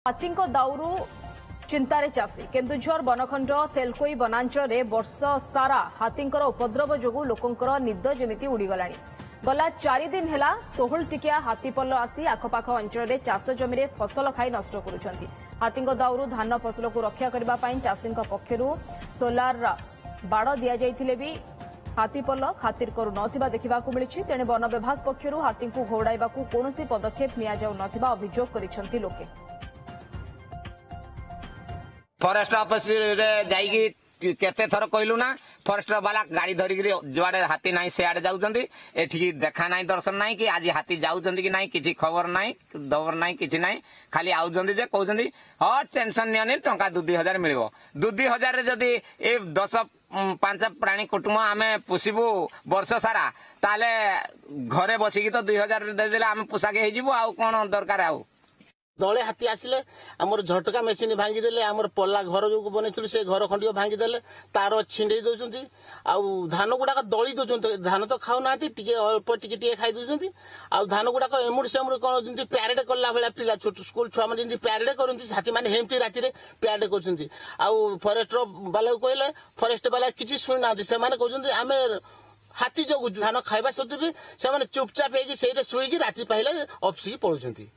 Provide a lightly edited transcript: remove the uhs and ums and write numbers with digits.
हाथी दाउरू चिंतार चाषी केन्दुझर बनखंड तेलकोई वनांचल वर्ष सारा हाथी उपद्रव जो लोकंर निद जमी उड़ीगला गला 4 दिन है 16 टिकिया हाथीपल आसी आखपाख अंचल चाष जमी फसल खाई नष्ट करुंच हाथी दाउरू धान फसल को रक्षा करने चाषी पक्षर सोलार बाड़ दि जाइए भी हाथीपल खातिर करू नथिबा देखिबाकू मिलिछि तेणे वन विभाग पक्षर हाथी को घोड़ाइबाकू कोनोसी पदक्षेप निया जाउ नथिबा अभियोग करिसेंति लोके। फॉरेस्ट ऑफिस रे जाइकी केते थर कहलु ना फॉरेस्ट वाला गाड़ी धरिक जुआड़े हाथी ना सियाड़े जाऊँगी एठी देखा ना दर्शन ना कि आज हाथी जाऊँगी कि ना किसी खबर ना दबर ना कि ना खाली आउंजे कहते हाँ टेंशन नि टंका 2-2 मिल 2-2 जदि 10-5 प्राणी कुटुंब आम पोषिबू वर्ष सारा ताले घरे बसिकी तो 2,000 देदेले आम पोषाक हो कौन दरकार आउ दले हाथी आसिले आमर झटका मेसीन भांगीदेले आमर पल्ला घर जो बनई से घर खंड भांगीदेले तार छिंडे दौरान आउ धान गुड़ाक दली दौरान धान तो खाऊ ना टे अल्प टे खाई दौरान आउ धान गुड़ाक एमुड़ सेमुड़ कौन जमी प्यारेड कला भाया पिला छोट स्कूल छुआ मैंने प्यारेड करती हाथी मैंने हेमती राति प्यारेड कर फरेस्ट बाला कहले फरेस्ट बाला किसी शुणी ना से कहते आम हाथी जगुचु धान खाଇବା सत्वे भी से चुपचाप होगी शुईकी राति पाइले ऑफिस पलुंट।